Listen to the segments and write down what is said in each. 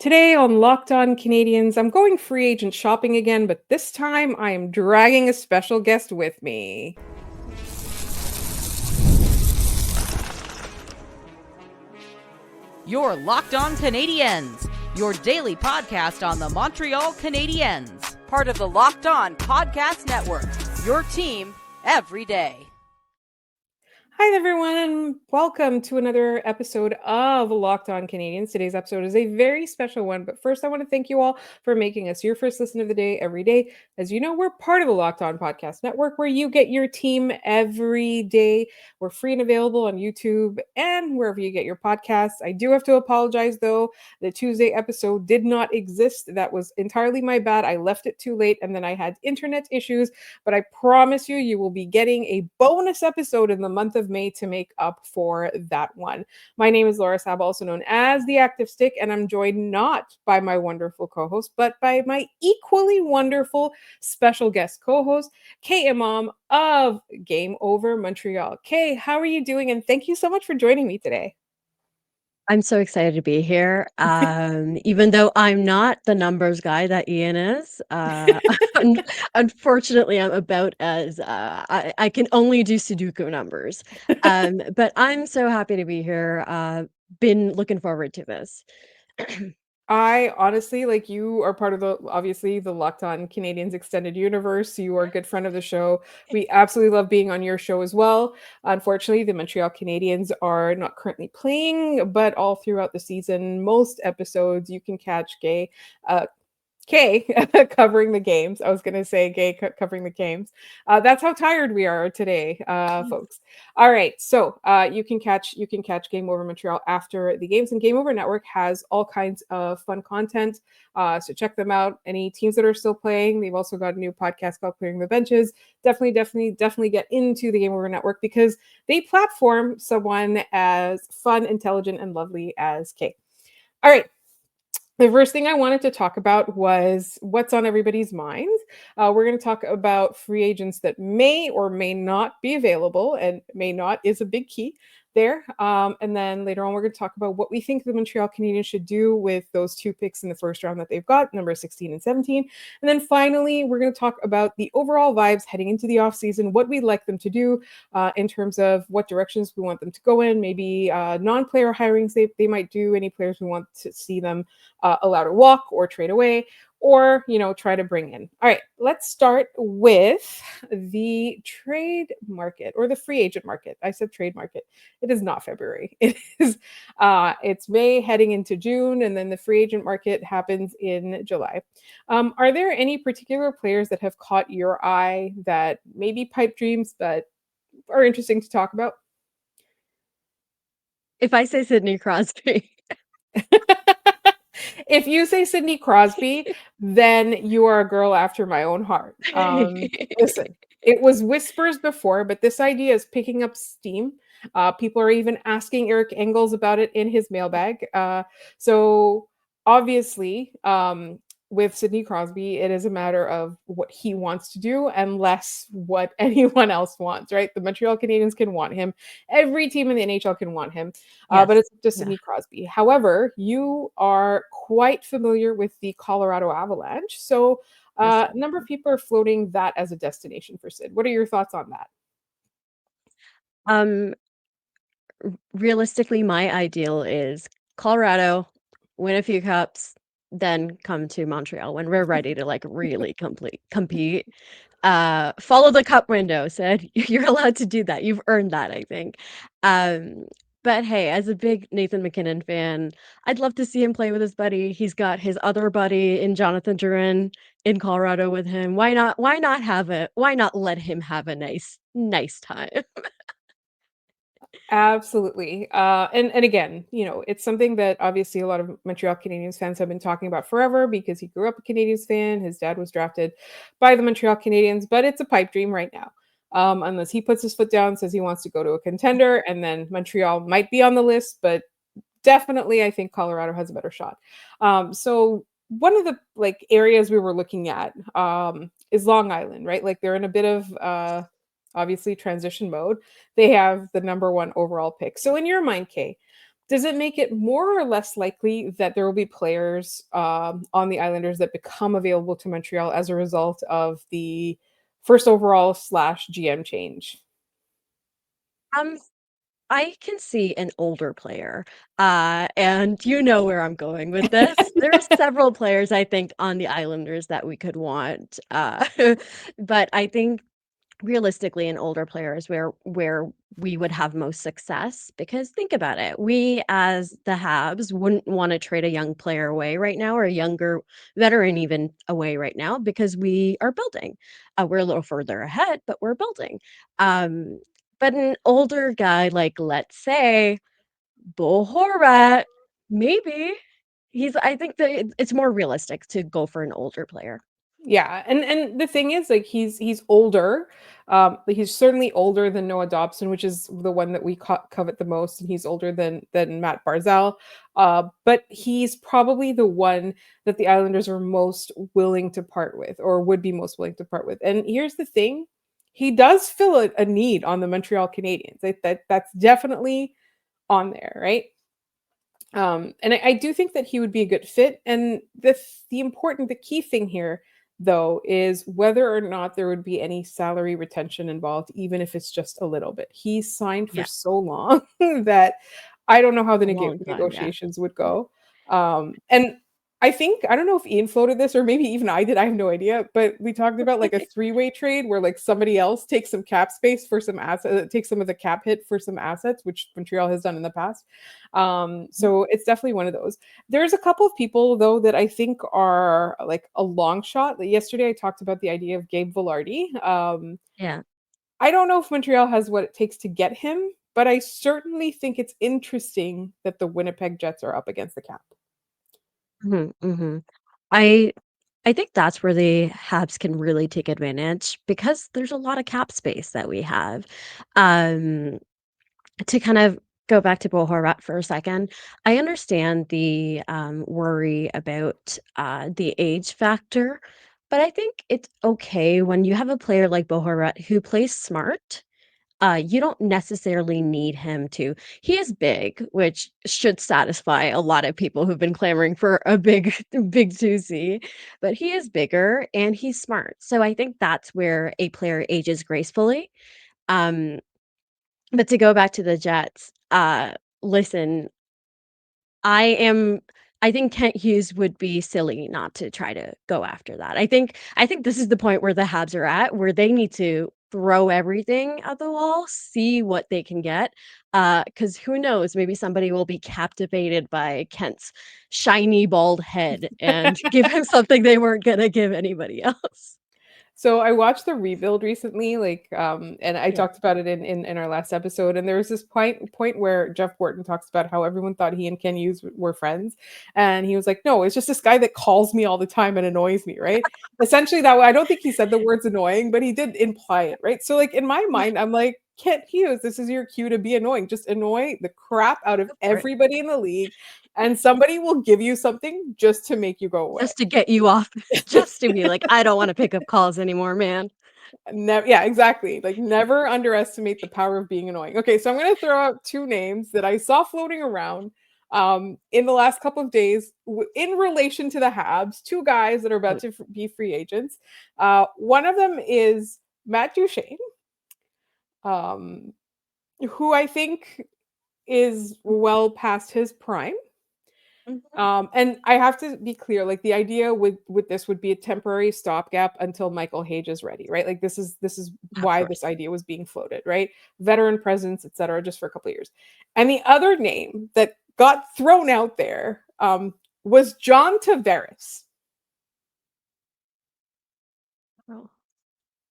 Today on Locked On Canadians, I'm going free agent shopping again, but this time I am dragging a special guest with me. You're Locked On Canadiens, your daily podcast on the Montreal Canadiens, part of the Locked On Podcast Network, your team every day. Hi, everyone, and welcome to another episode of Locked On Canadians. Today's episode is a very special one, but first, I want to thank you all for making us your first listen of the day every day. As you know, we're part of the Locked On Podcast Network, where you get your team every day. We're free and available on YouTube and wherever you get your podcasts. I do have to apologize, though. The Tuesday episode did not exist. That was entirely my bad. I left it too late, and then I had internet issues, but I promise you, you will be getting a bonus episode in the month of May to make up for that one. My name is Laura Sable, also known as the Active Stick, and I'm joined not by my wonderful co-host, but by my equally wonderful special guest co-host, Kay Imam of Game Over Montreal. Kay, how are you doing? And thank you so much for joining me today. I'm so excited to be here. Even though I'm not the numbers guy that Ian is, unfortunately, I'm about as I can only do Sudoku numbers. But I'm so happy to be here. Been looking forward to this. I honestly, like, you are part of obviously the Locked On Canadians extended universe. You are a good friend of the show. We absolutely love being on your show as well. Unfortunately, the Montreal Canadiens are not currently playing, but all throughout the season, most episodes you can catch Kay covering the games. I was going to say Gay covering the games. That's how tired we are today, folks. All right, so you can catch Game Over Montreal after the games, and Game Over Network has all kinds of fun content. So check them out. Any teams that are still playing, they've also got a new podcast called Clearing the Benches. Definitely get into the Game Over Network because they platform someone as fun, intelligent, and lovely as Kay. All right. The first thing I wanted to talk about was what's on everybody's minds. We're going to talk about free agents that may or may not be available, and may not is a big key there. And then later on, we're going to talk about what we think the Montreal Canadiens should do with those two picks in the first round that they've got, number 16 and 17. And then finally, we're going to talk about the overall vibes heading into the offseason, what we'd like them to do in terms of what directions we want them to go in, maybe non-player hirings they might do, any players we want to see them allowed to walk or trade away, or try to bring in. All right, let's start with the trade market or the free agent market. I said trade market. It is not February. It is it's May heading into June, and then the free agent market happens in July. Are there any particular players that have caught your eye that maybe pipe dreams but are interesting to talk about? If I say Sidney Crosby. If you say Sidney Crosby, then you are a girl after my own heart. Listen, it was whispers before, but this idea is picking up steam. People are even asking Eric Engels about it in his mailbag. So obviously, with Sidney Crosby, it is a matter of what he wants to do and less what anyone else wants, right? The Montreal Canadiens can want him. Every team in the NHL can want him, Yes. but it's just Yeah. Sidney Crosby. However, you are quite familiar with the Colorado Avalanche. So Yes. a number of people are floating that as a destination for Sid. What are your thoughts on that? Um, Realistically, my ideal is Colorado, win a few cups, then come to Montreal when we're ready to like really compete. Follow the cup window, said you're allowed to do that. You've earned that, I think. Um, but hey, as a big Nathan McKinnon fan, I'd love to see him play with his buddy. He's got his other buddy in Jonathan Duran in Colorado with him. Why not let him have a nice time? Absolutely. And again, it's something that obviously a lot of Montreal Canadiens fans have been talking about forever because he grew up a Canadiens fan. His dad was drafted by the Montreal Canadiens, but it's a pipe dream right now. Unless he puts his foot down, says he wants to go to a contender, and then Montreal might be on the list, but definitely I think Colorado has a better shot. So one of the areas we were looking at is Long Island, right? Like they're in a bit of obviously transition mode. They have the number one overall pick. So in your mind, Kay, does it make it more or less likely that there will be players on the Islanders that become available to Montreal as a result of the first overall slash GM change? Um, I can see an older player, and you know where I'm going with this. There's several players I think on the Islanders that we could want, but I think realistically an older player is where we would have most success because think about it. We as the Habs wouldn't want to trade a young player away right now or a younger veteran even away right now because we are building. We're a little further ahead, but we're building. Um, but an older guy like let's say Bull Horvat, maybe I think that it's more realistic to go for an older player. Yeah, and the thing is, like, he's older. Like, he's certainly older than Noah Dobson, which is the one that we covet the most, and he's older than Matt Barzal. But he's probably the one that the Islanders are most willing to part with, or would be most willing to part with. And here's the thing: he does fill a need on the Montreal Canadiens. That's definitely on there, right? And I do think that he would be a good fit. And the key thing here, though, is whether or not there would be any salary retention involved, even if it's just a little bit. He's signed for Yeah, so long that I don't know how the a long time, yeah. negotiations would go. And I think I don't know if Ian floated this or maybe even I did. I have no idea. But we talked about like a three-way trade where like somebody else takes some cap space for some assets, takes some of the cap hit for some assets, which Montreal has done in the past. So it's definitely one of those. There's a couple of people though that I think are like a long shot. Like yesterday, I talked about the idea of Gabe Vilardi. Yeah. I don't know if Montreal has what it takes to get him, but I certainly think it's interesting that the Winnipeg Jets are up against the cap. Mhm, mhm. I I think that's where the Habs can really take advantage because there's a lot of cap space that we have. Um, to kind of go back to Bo Horvat for a second, I understand the worry about the age factor, but I think it's okay when you have a player like Bo Horvat who plays smart. You don't necessarily need him to. He is big, which should satisfy a lot of people who've been clamoring for a big, big 2C, but he is bigger and he's smart. So I think that's where a player ages gracefully. Um, but to go back to the Jets, listen, I am I think Kent Hughes would be silly not to try to go after that. I think this is the point where the Habs are at, where they need to throw everything at the wall, see what they can get. Because who knows, maybe somebody will be captivated by Kent's shiny bald head and give him something they weren't gonna give anybody else. So I watched the rebuild recently, like, and I Yeah. talked about it in our last episode. And there was this point where Jeff Borton talks about how everyone thought he and Ken Hughes were friends, and he was like, "No, it's just this guy that calls me all the time and annoys me." Right? Essentially, that way. I don't think he said the words annoying, but he did imply it. Right? So, like in my mind, I'm like, Kent Hughes, this is your cue to be annoying. Just annoy the crap out of Go for it. everybody in the league, and somebody will give you something just to make you go away. Just to get you off, just to be like, "I don't wanna pick up calls anymore, man." Never, yeah, exactly. Like, never underestimate the power of being annoying. Okay, so I'm gonna throw out two names that I saw floating around in the last couple of days in relation to the Habs. Two guys that are about to be free agents. One of them is Matt Duchene, um, who I think is well past his prime. Mhm. And I have to be clear, like the idea with this would be a temporary stopgap until Michael Hage is ready, right? Like this is Of why this course. idea was being floated, right? Veteran presence, etc., just for a couple of years. And the other name that got thrown out there was John Tavares. Oh,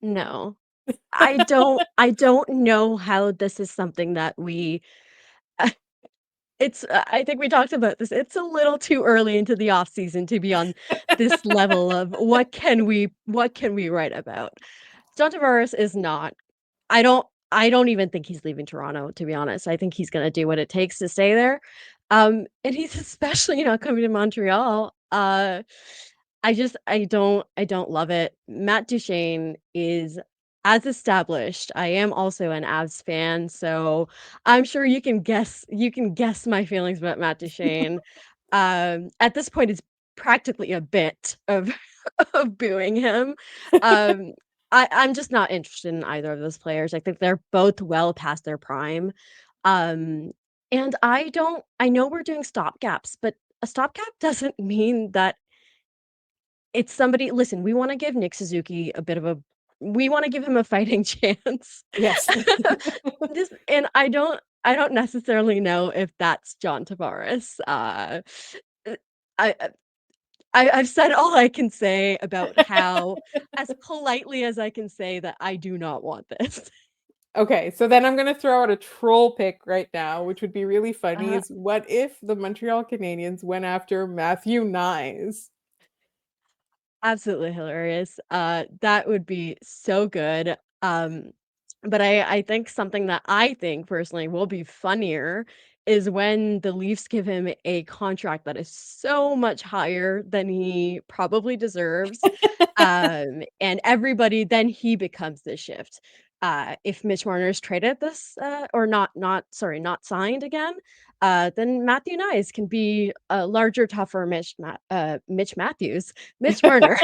no. I don't know how this is something that we I think we talked about this. It's a little too early into the off season to be on this level of what can we write about? John Tavares is not I don't even think he's leaving Toronto, to be honest. I think he's gonna do what it takes to stay there. And he's especially not coming to Montreal. I don't love it. Matt Duchene is as established, I am also an Avs fan, so I'm sure you can guess my feelings about Matt Duchene. At this point, it's practically a bit of of booing him. Um, I'm just not interested in either of those players. I think they're both well past their prime. Um, and I know we're doing stopgaps, but a stopgap doesn't mean that it's somebody. Listen, we wanna give him a fighting chance. Yes. This and I don't necessarily know if that's John Tavares. Uh, I I've said all I can say about how as politely as I can say that I do not want this. Okay, so then I'm gonna throw out a troll pick right now, which would be really funny, Uh, is what if the Montreal Canadiens went after Matthew Nyes? Absolutely hilarious. That would be so good. But I think something that I think personally will be funnier is when the Leafs give him a contract that is so much higher than he probably deserves. And everybody then he becomes the shift. If Mitch Marner is traded this or not signed again, then Matthew Nyes can be a larger, tougher Mitch Matthews, Mitch Marner.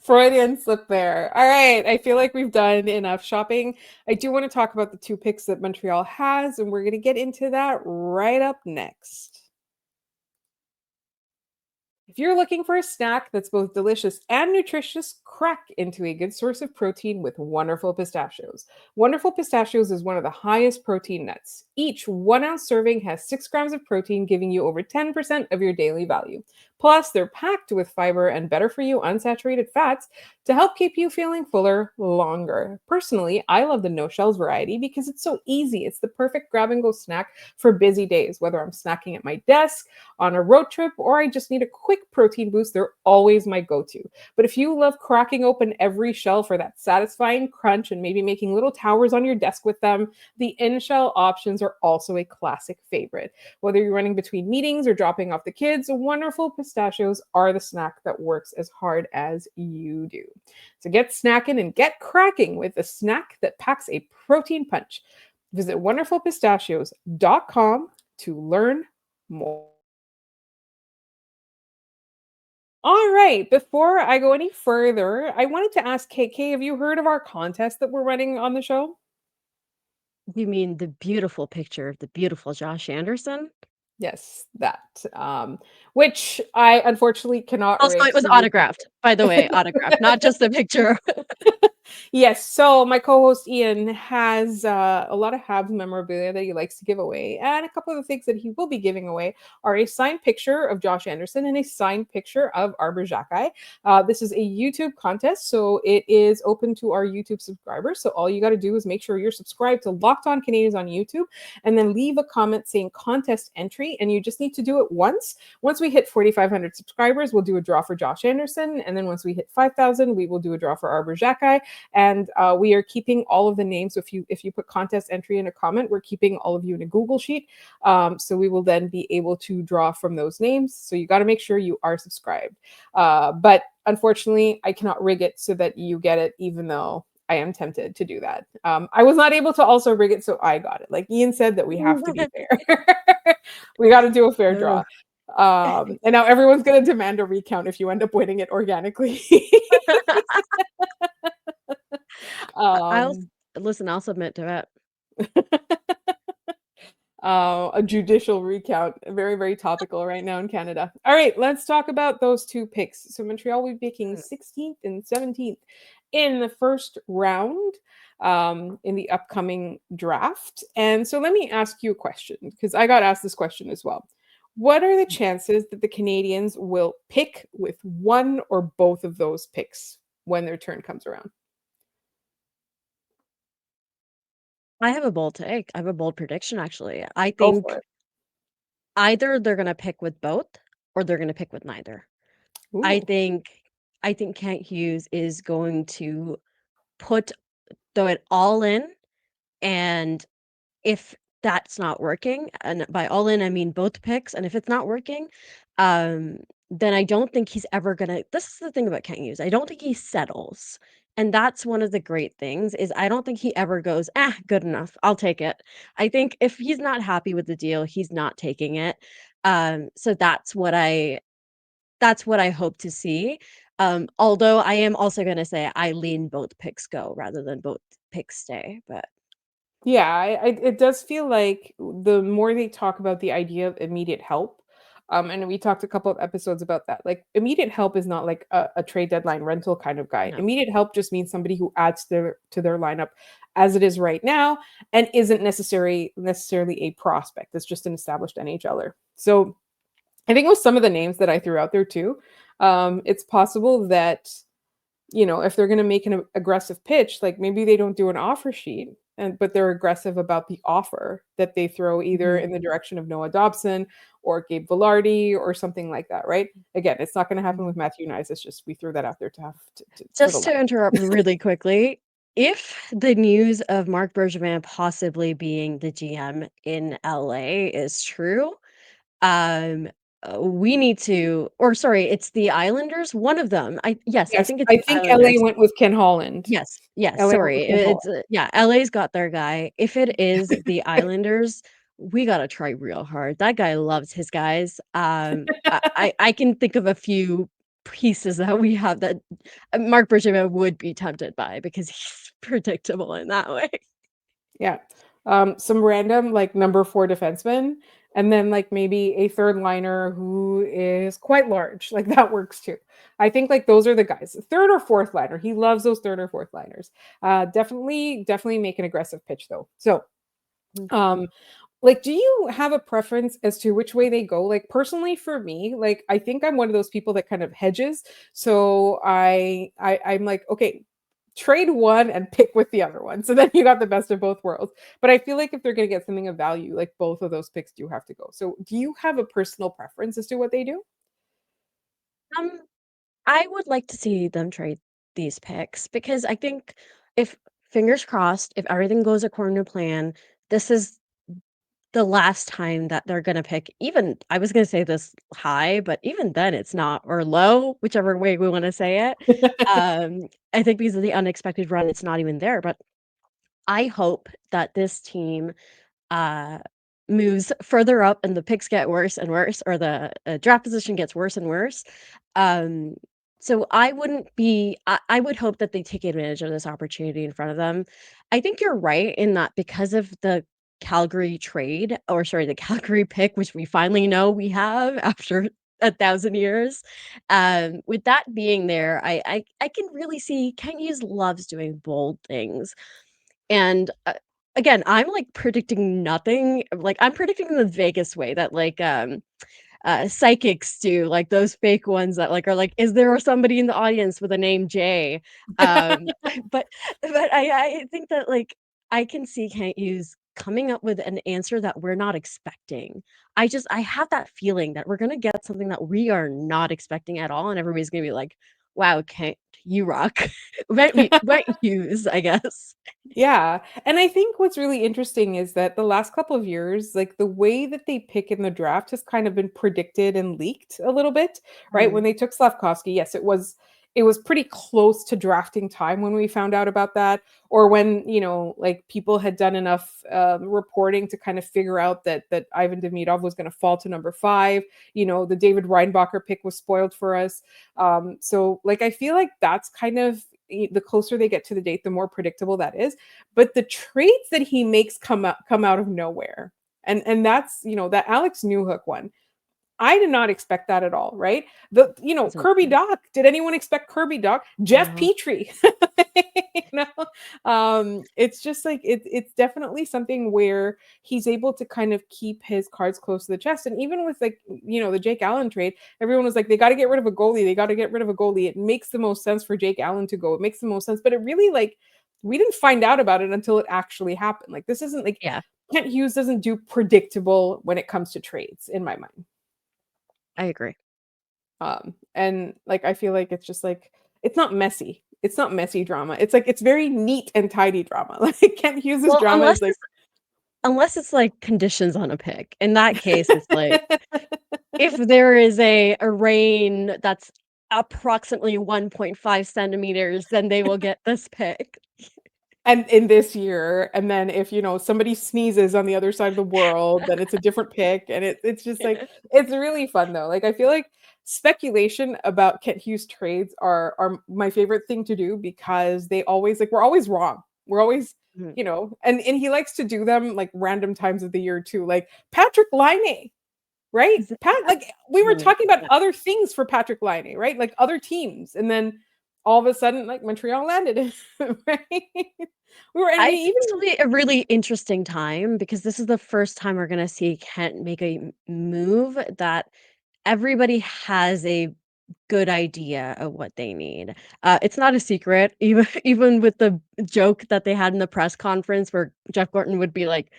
Freudian slip there. All right, I feel like we've done enough shopping. I do want to talk about the two picks that Montreal has, and we're going to get into that right up next. If you're looking for a snack that's both delicious and nutritious, crack into a good source of protein with Wonderful Pistachios. Wonderful Pistachios is one of the highest protein nuts. Each 1 ounce serving has 6 grams of protein, giving you over 10% of your daily value. Plus, they're packed with fiber and better for you unsaturated fats to help keep you feeling fuller longer. Personally, I love the no shells variety because it's so easy. It's the perfect grab and go snack for busy days, whether I'm snacking at my desk, on a road trip, or I just need a quick protein boost, they're always my go to. But if you love cracking open every shell for that satisfying crunch and maybe making little towers on your desk with them, the in shell options are also a classic favorite. Whether you're running between meetings or dropping off the kids, Wonderful Pistachios are the snack that works as hard as you do. So get snacking and get cracking with a snack that packs a protein punch. Visit wonderfulpistachios.com to learn more. All right. Before I go any further, I wanted to ask KK, have you heard of our contest that we're running on the show? You mean the beautiful picture of the beautiful Josh Anderson? Yes, that. Which I unfortunately cannot Also, rig. it was autographed, by the way, autographed, not just a picture. Yes, so my co-host Ian has a lot of Habs memorabilia that he likes to give away, and a couple of the things that he will be giving away are a signed picture of Josh Anderson and a signed picture of Arbor Xhekaj. This is a YouTube contest, so it is open to our YouTube subscribers. So all you got to do is make sure you're subscribed to Locked On Canadians on YouTube, and then leave a comment saying contest entry, and you just need to do it once. Once we hit 4,500 subscribers, we'll do a draw for Josh Anderson, and then once we hit 5,000, we will do a draw for Arbor Xhekaj. And we are keeping all of the names. So if you put contest entry in a comment, we're keeping all of you in a Google sheet. So we will then be able to draw from those names. So you got to make sure you are subscribed. But unfortunately, I cannot rig it so that you get it, even though I am tempted to do that. I was not able to also rig it, so I got it. Like Ian said, that we have to be fair. We got to do a fair Ugh. draw. And now everyone's going to demand a recount if you end up winning it organically. I'll um, listen, I'll submit to it. a judicial recount, very, very topical right now in Canada. All right, let's talk about those two picks. So Montreal will be picking 16th and 17th in the first round in the upcoming draft. And so let me ask you a question, because I got asked this question as well. What are the chances that the Canadians will pick with one or both of those picks when their turn comes around? I have a bold take. I have a bold prediction, actually. I Go for think it. either they're gonna pick with both or they're gonna pick with neither. I Ooh. think I think Kent Hughes is going to put throw it all in, and if that's not working, and by all in, I mean both picks, and if it's not working, um, then I don't think he's ever gonna this is the thing about Kent Hughes, I don't think he settles. And that's one of the great things is I don't think he ever goes, "Ah, good enough. I'll take it." I think if he's not happy with the deal, he's not taking it. So that's what I hope to see. Although I am also gonna say I lean both picks go rather than both picks stay, but Yeah, it does feel like the more they talk about the idea of immediate help, and we talked a couple of episodes about that. Like immediate help is not like a trade deadline rental kind of guy. no. Immediate help just means somebody who adds to their lineup as it is right now and isn't necessarily a prospect. It's just an established NHLer. So I think with some of the names that I threw out there too, it's possible that if they're going to make an aggressive pitch, like maybe they don't do an offer sheet, but they're aggressive about the offer that they throw either Mhm, in the direction of Noah Dobson or Gabe Velarde or something like that, right? Again, it's not going to happen mhm. with Matthew Nyes. It's just we threw that out there to have for the Just line. to interrupt really quickly, if the news of Marc Bergevin possibly being the GM in LA is true, um, we need to or sorry, it's the Islanders? One of them. I Yes, think it's I the think LA Islanders. went with Ken Holland. Yes, LA went sorry. with Ken Holland. It's, yeah, LA's got their guy. If it is the Islanders, we gotta try real hard. That guy loves his guys. I can think of a few pieces that we have that Mark Bergevin would be tempted by because he's predictable in that way. Yeah. Some random like number 4 defenseman, and then like maybe a third liner who is quite large. Like that works too. I think like those are the guys. Third or fourth liner. He loves those third or fourth liners. Definitely make an aggressive pitch though. So, Mm. um like do you have a preference as to which way they go? Like personally for me, like I think I'm one of those people that kind of hedges. So I'm like, okay, trade one and pick with the other one. So then you got the best of both worlds. But I feel like if they're going to get something of value, like both of those picks do have to go. So do you have a personal preference as to what they do? Um, I would like to see them trade these picks because I think if fingers crossed, if everything goes according to plan, this is the last time that they're gonna pick even I was gonna say this high, but even then it's not or low, whichever way we wanna say it. I think because of the unexpected run, it's not even there, but I hope that this team uh, moves further up and the picks get worse and worse, or the draft position gets worse and worse. Um, so I would hope that they take advantage of this opportunity in front of them. I think you're right in that because of the Calgary trade, or sorry, the Calgary pick, which we finally know we have after 1,000 years. With that being there, I can really see Kent Hughes loves doing bold things. And, again, I'm, like, predicting nothing, like, I'm predicting in the Vegas way that, like, psychics do, like, those fake ones that, like, are like, "Is there somebody in the audience with a name Jay?" Um, but I think that, like, I can see Kent Hughes coming up with an answer that we're not expecting. I have that feeling that we're gonna get something that we are not expecting at all, and everybody's gonna be like, "Wow, Kent, you rock." Went Hughes, I guess. Yeah, and I think what's really interesting is that the last couple of years, like the way that they pick in the draft has kind of been predicted and leaked a little bit, right? When Mm. they took Slavkovsky, yes, it was pretty close to drafting time when we found out about that, or when like people had done enough reporting to kind of figure out that Ivan Demidov was going to fall to number 5. The David Reinbacher pick was spoiled for us. So like I feel like that's kind of the closer they get to the date, the more predictable that is. But the trades that he makes come out of nowhere. And that's, that Alex Newhook one. I did not expect that at all, right? Wasn't Kirby Doc. Did anyone expect Kirby Doc? Jeff no. Petrie. you know, it's just like it's definitely something where he's able to kind of keep his cards close to the chest. And even with like the Jake Allen trade, everyone was like, they got to get rid of a goalie. They got to get rid of a goalie. It makes the most sense for Jake Allen to go. It makes the most sense, but it really like we didn't find out about it until it actually happened. Like this isn't like Yeah, Kent Hughes doesn't do predictable when it comes to trades in my mind. I agree. And like I feel like it's just like it's not messy. It's not messy drama. It's like it's very neat and tidy drama. Like Kent Hughes' Well, drama is like unless it's, like, conditions on a pick. In that case, it's like, if there is a rain that's approximately 1.5 centimeters, then they will get this pick. And in this year, and then if, somebody sneezes on the other side of the world, then it's a different pick, and it's just, like, it's really fun, though. Like, I feel like speculation about Kent Hughes trades are my favorite thing to do because they always like, we're always wrong. We're always, Mhm. and he likes to do them, like, random times of the year too, like Patrick Laine, right? Like, we were Exactly. talking about Yeah. other things for Patrick Laine, right? Like, other teams, and then all of a sudden, like, Montreal landed it, right? I We think even this will be a really interesting time because this is the first time we're gonna see Kent make a move that everybody has a good idea of what they need. It's not a secret, even even with the joke that they had in the press conference where Jeff Gorton would be like,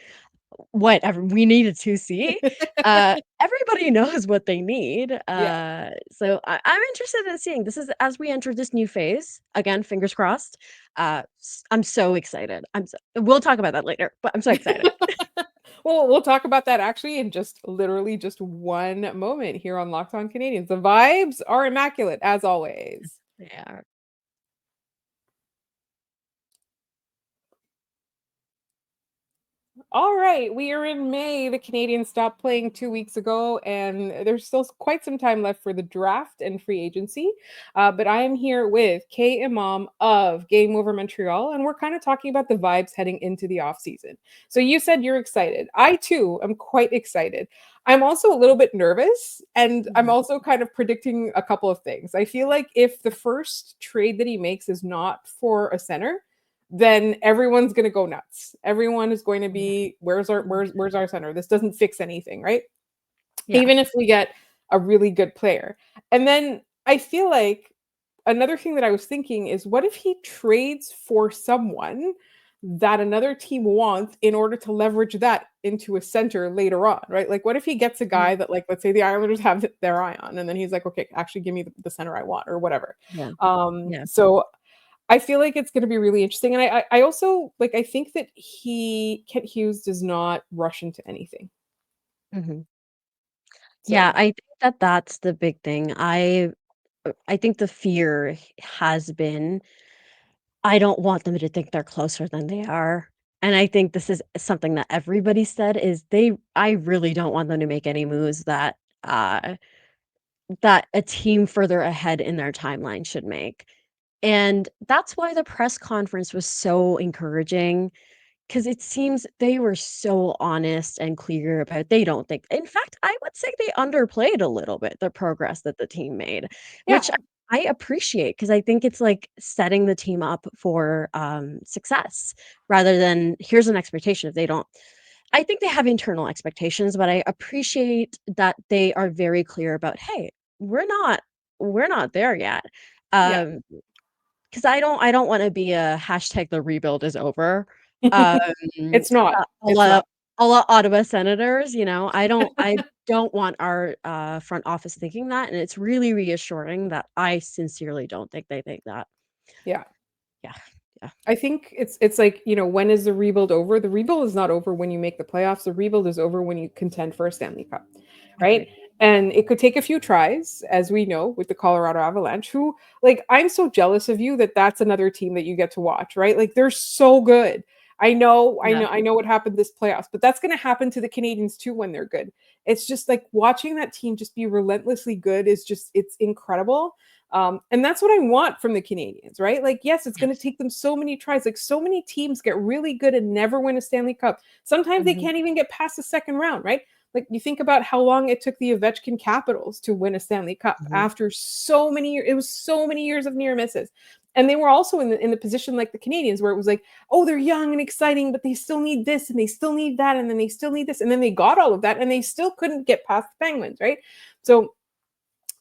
"Whatever, we need a 2C." Everybody knows what they need. Yeah. So I'm interested in seeing this is as we enter this new phase. Again, fingers crossed. I'm so excited. We'll talk about that later, but I'm so excited. Well, we'll talk about that actually in just literally just one moment here on Locked On Canadians. The vibes are immaculate as always. Yeah. All right, we are in May. The Canadians stopped playing 2 weeks ago, and there's still quite some time left for the draft and free agency. But I am here with Kay Imam of Game Over Montreal, and we're kind of talking about the vibes heading into the offseason. So you said you're excited. I too am quite excited. I'm also a little bit nervous, and I'm Mhm. also kind of predicting a couple of things. I feel like if the first trade that he makes is not for a center, then everyone's going to go nuts. Everyone is going to Yeah. be, where's our center? This doesn't fix anything, right? Yeah. Even if we get a really good player. And then I feel like another thing that I was thinking is, what if he trades for someone that another team wants in order to leverage that into a center later on, right? Like, what if he gets a Mhm. guy that, like, let's say the Islanders have their eye on, and then he's like, okay, actually give me the center I want, or whatever. Yeah. Yeah. So I feel like it's gonna be really interesting, and I also like, I think that Kent Hughes does not rush into anything. Mhm. Yeah, So I think that that's the big thing. I think the fear has been, I don't want them to think they're closer than they are. And I think this is something that everybody said is I really don't want them to make any moves uh that a team further ahead in their timeline should make. And that's why the press conference was so encouraging. 'Cause it seems they were so honest and clear about they don't think in fact, I would say they underplayed a little bit the progress that the team made, which yeah, I appreciate because I think it's, like, setting the team up for, success rather than, "Here's an expectation." If they don't I think they have internal expectations, but I appreciate that they are very clear about, "Hey, we're not there yet." yeah. Um 'Cause I don't wanna be a hashtag the rebuild is over, um, It's not. a It's la not. a la Ottawa Senators, I don't want our, front office thinking that, and it's really reassuring that I sincerely don't think they think that. Yeah. Yeah, yeah, I think it's like, when is the rebuild over? The rebuild is not over when you make the playoffs. The rebuild is over when you contend for a Stanley Cup, right? agreed. And it could take a few tries, as we know with the Colorado Avalanche, who, like, I'm so jealous of you that that's another team that you get to watch, right? Like, they're so good. Yeah, I know what happened this playoffs, but that's going to happen to the Canadians too when they're good. It's just like watching that team just be relentlessly good is just, it's incredible. And that's what I want from the Canadians, right? Like, yes, it's going to yes. take them so many tries. Like, so many teams get really good and never win a Stanley Cup. Sometimes they Mhm, can't even get past the second round, right? Like, you think about how long it took the Ovechkin Capitals to win a Stanley Cup mhm, after so many years. It was so many years of near misses. And they were also in the position like the Canadians, where it was like, oh, they're young and exciting, but they still need this and they still need that, and then they still need this. And then they got all of that and they still couldn't get past the Penguins, right? So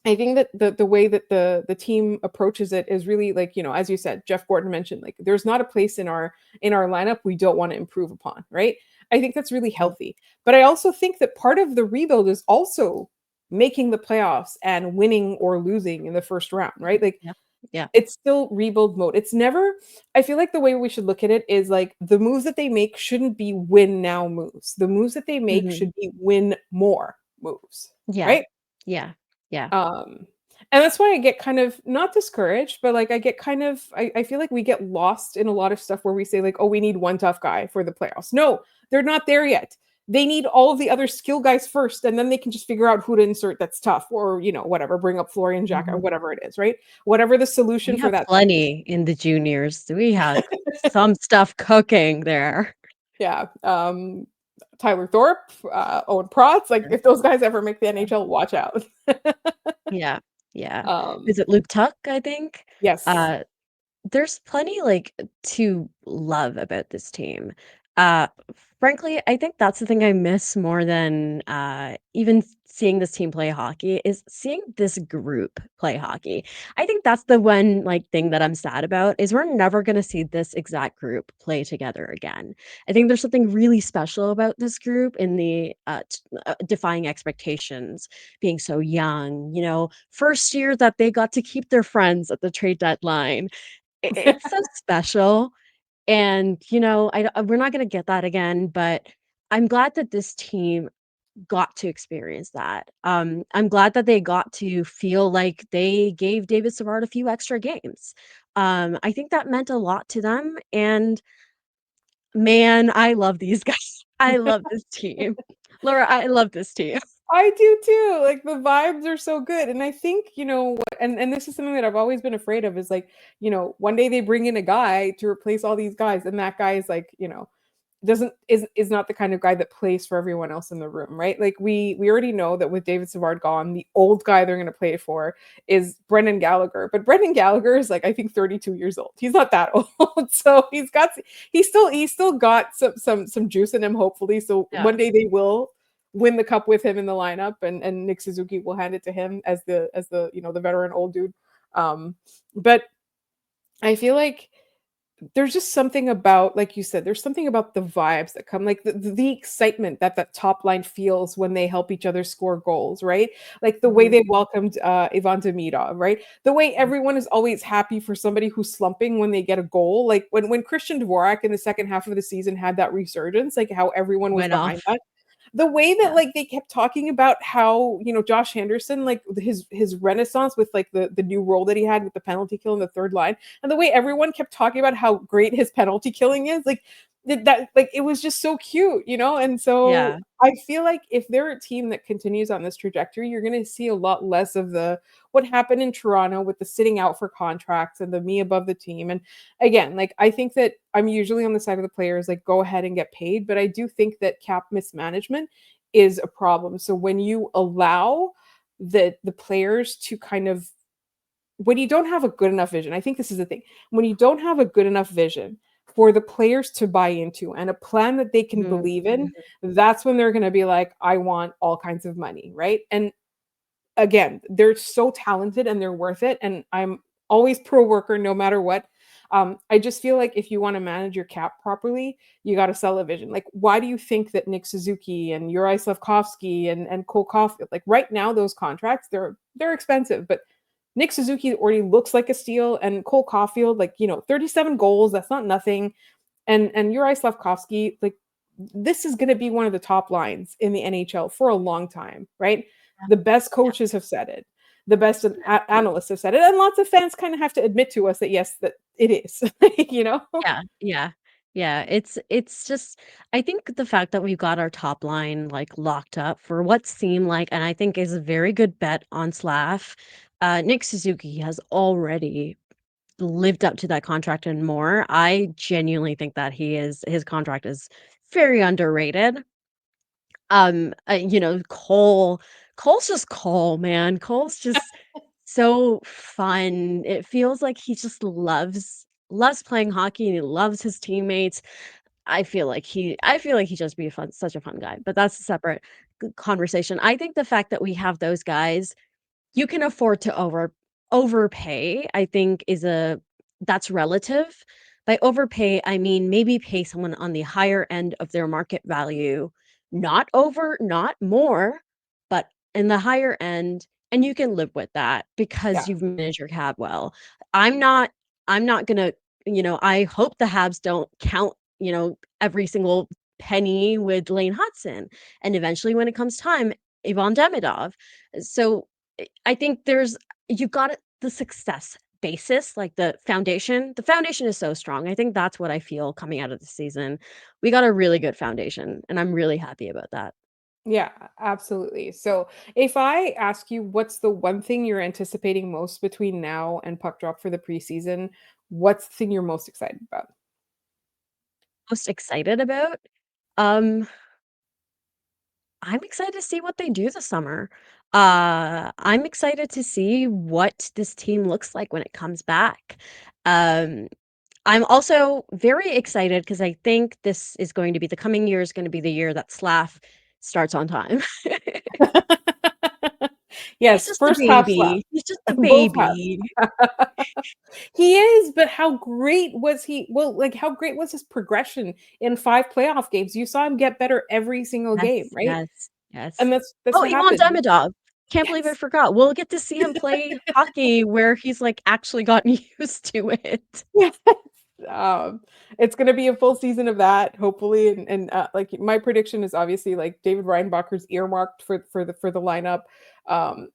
I think that the way that the team approaches it is really, like, as you said, Jeff Gordon mentioned, like, there's not a place in our lineup we don't want to improve upon, right? I think that's really mhm. healthy. But I also think that part of the rebuild is also making the playoffs and winning or losing in the first round, right? Like, Yeah, yeah, it's still rebuild mode. It's never, I feel like the way we should look at it is, like, the moves that they make shouldn't be win now moves. The moves that they make mhm. should be win more moves, Yeah, right? yeah, yeah, Um, And that's why I get kind of not discouraged, but like I get kind of I feel like we get lost in a lot of stuff where we say like, oh, we need one tough guy for the playoffs. No, they're not there yet. They need all of the other skill guys first, and then they can just figure out who to insert that's tough, or whatever, bring up Florian Jack or Mhm. whatever it is, right? Whatever the solution We for have that tough plenty in the juniors. We have some stuff cooking there. yeah. Tyler Thorpe, Owen Protz, like Yeah. if those guys ever make the NHL, watch out. Yeah. Yeah. um Is it Luke Tuck, I think? yes. Uh, there's plenty, like, to love about this team. Uh, Frankly, I think that's the thing I miss more than, even seeing this team play hockey, is seeing this group play hockey. I think that's the one, like, thing that I'm sad about, is we're never gonna see this exact group play together again. I think there's something really special about this group in the, defying expectations, being so young, first year that they got to keep their friends at the trade deadline. It's so special, and, we're not gonna get that again, but I'm glad that this team got to experience that. I'm glad that they got to feel like they gave David Savard a few extra games. I think that meant a lot to them, and man, I love these guys. I love this team. Laura, I love this team. I do too. Like the vibes are so good. And I think, what and this is something that I've always been afraid of is like, one day they bring in a guy to replace all these guys and that guy is like, doesn't is not the kind of guy that plays for everyone else in the room, right? Like we already know that with David Savard gone, the old guy they're going to play for is Brendan Gallagher. But Brendan Gallagher is like I think 32 years old. He's not that old. So he's still got some juice in him hopefully. So Yeah. one day they will win the cup with him in the lineup and Nick Suzuki will hand it to him as the the veteran old dude. But I feel like there's just something about, like you said, there's something about the vibes that come, like the excitement that that top line feels when they help each other score goals, right? Like the way Mhm. they welcomed Ivan Demidov, right? The way everyone is always happy for somebody who's slumping when they get a goal. Like when Christian Dvorak in the second half of the season had that resurgence, like how everyone was Went behind off. that. The way that Yeah. like they kept talking about how Josh Henderson, like his renaissance with like the new role that he had with the penalty kill in the third line, and the way everyone kept talking about how great his penalty killing is, like that like it was just so cute, and so Yeah. I feel like if they're a team that continues on this trajectory, you're going to see a lot less of the what happened in Toronto with the sitting out for contracts and the me above the team. And again, like I think that I'm usually on the side of the players, like go ahead and get paid, but I do think that cap mismanagement is a problem. So when you allow the players to kind of when you don't have a good enough vision, I think this is the thing. When you don't have a good enough vision for the players to buy into and a plan that they can Mhm. believe in, that's when they're going to be like, I want all kinds of money, right? And again, they're so talented and they're worth it. And I'm always pro worker no matter what. I just feel like if you want to manage your cap properly, you got to sell a vision. Like, why do you think that Nick Suzuki and Uri Slavkovsky and Cole Caufield, like right now, those contracts, they're expensive, but Nick Suzuki already looks like a steal, and Cole Caufield, like 37 goals, that's not nothing. And Uri Slavkovsky, like this is going to be one of the top lines in the NHL for a long time, right? The best Yeah. coaches have said it. The best analysts have said it, and lots of fans kind of have to admit to us that yes, that it is. you know. Yeah, yeah, yeah. It's just I think the fact that we've got our top line like locked up for what seemed like, and I think is a very good bet on Slav. Nick Suzuki has already lived up to that contract and more. I genuinely think that his contract is very underrated. Cole's just Cole, man. Cole's just so fun. It feels like he just loves playing hockey and he loves his teammates. I feel like he just be a fun such a fun guy, but that's a separate conversation. I think the fact that we have those guys you can afford to overpay, I think is a that's relative. By overpay, I mean maybe pay someone on the higher end of their market value, not more, but in the higher end, and you can live with that because Yeah. you've managed your cap well. I'm not I'm not gonna, I hope the Habs don't count, every single penny with Lane Hudson, and eventually when it comes time, Ivan Demidov. So I think there's you got the success basis, like the foundation. The foundation is so strong. I think that's what I feel coming out of the season. We got a really good foundation, and I'm really happy about that. Yeah, absolutely. So, if I ask you what's the one thing you're anticipating most between now and puck drop for the preseason, what's the thing you're most excited about? Most excited about? Um, I'm excited to see what they do this summer. I'm excited to see what this team looks like when it comes back. Um, I'm also very excited because I think this is going to be the coming year is going to be the year that Slav starts on time. He's Yes, just a first half slap. baby. He's just a Both halves. baby. He is, but how great was he? Well, like how great was his progression in 5 playoff games? You saw him get better every single game, Yes, right? yes, yes. And that's Oh, what Ivan happened. Demidov. Can't believe I Yes. forgot. We'll get to see him play hockey where he's, like, actually gotten used to it. Yes. It's gonna be a full season of that, hopefully, and like, my prediction is obviously, like, David Reinbacher's earmarked for the lineup,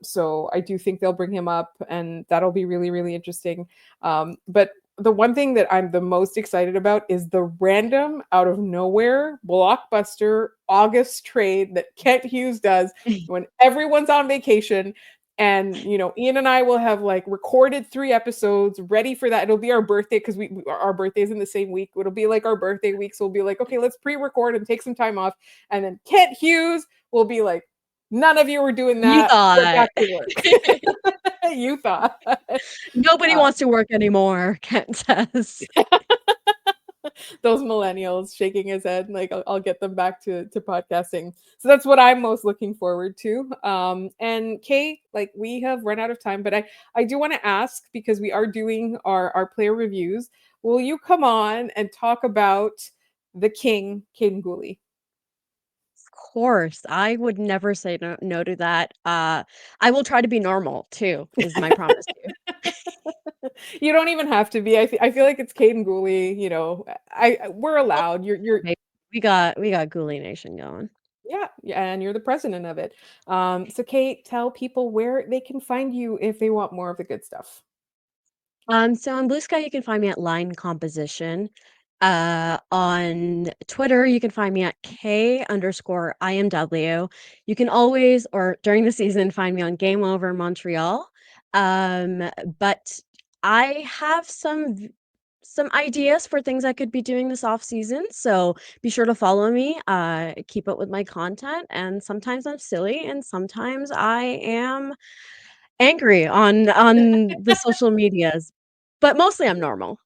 so I do think they'll bring him up, and that'll be really, really interesting, but the one thing that I'm the most excited about is the random, out of nowhere, blockbuster August trade that Kent Hughes does when everyone's on vacation, and Ian and I will have like recorded 3 episodes ready for that. It'll be our birthday because our birthdays in the same week. It'll be like our birthday week, so we'll be like, okay, let's pre-record and take some time off, and then Kent Hughes will be like, none of you were doing You that, get thought. back to work. You thought. Nobody uh, wants to work anymore, Kent says. those millennials shaking his head like I'll get them back to podcasting, so that's what I'm most looking forward to. And Kay, like, we have run out of time, but I do want to ask, because we are doing our player reviews, will you come on and talk about the king, Caden Gooley? Of course, I would never say no to that. I will try to be normal too, is my promise to you. You don't even have to be. I feel like it's Caden Gooley. We're Well, allowed. You're maybe we got Ghoulie Nation going. Yeah, and you're the president of it. So Kate, tell people where they can find you if they want more of the good stuff. So on Blue Sky, you can find me at Line Composition. On Twitter, you can find me at K_IMW. You can always, or during the season, find me on Game Over Montreal. But I have some ideas for things I could be doing this off season. So be sure to follow me, keep up with my content. And sometimes I'm silly and sometimes I am angry on the social medias, but mostly I'm normal.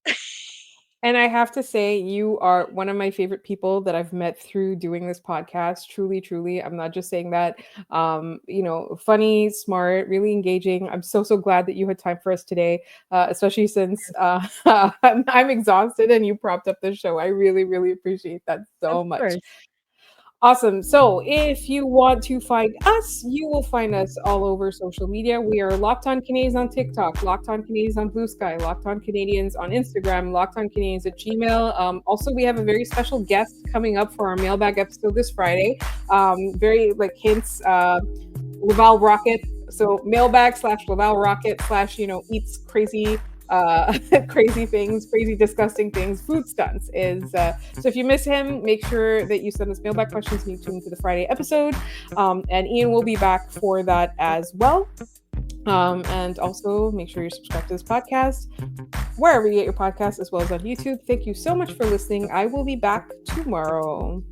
And I have to say, you are one of my favorite people that I've met through doing this podcast. Truly, truly. I'm not just saying that. Funny, smart, really engaging. I'm so, so glad that you had time for us today, especially since I'm exhausted and you propped up the show. I really, really appreciate that Of so much. course. Awesome. So if you want to find us, you will find us all over social media. We are Locked On Canadians on TikTok, Locked On Canadians on Blue Sky, Locked On Canadians on Instagram, Locked On Canadians at Gmail. Also, we have a very special guest coming up for our mailbag episode this Friday. Very like hints, Laval Rocket. So mailbag/Laval Rocket/eats crazy crazy things, crazy disgusting things, food stunts is so if you miss him, make sure that you send us mailbag questions and you tune into the Friday episode, and Ian will be back for that as well, and also make sure you're subscribed to this podcast wherever you get your podcasts, as well as on YouTube. Thank you so much for listening. I will be back tomorrow.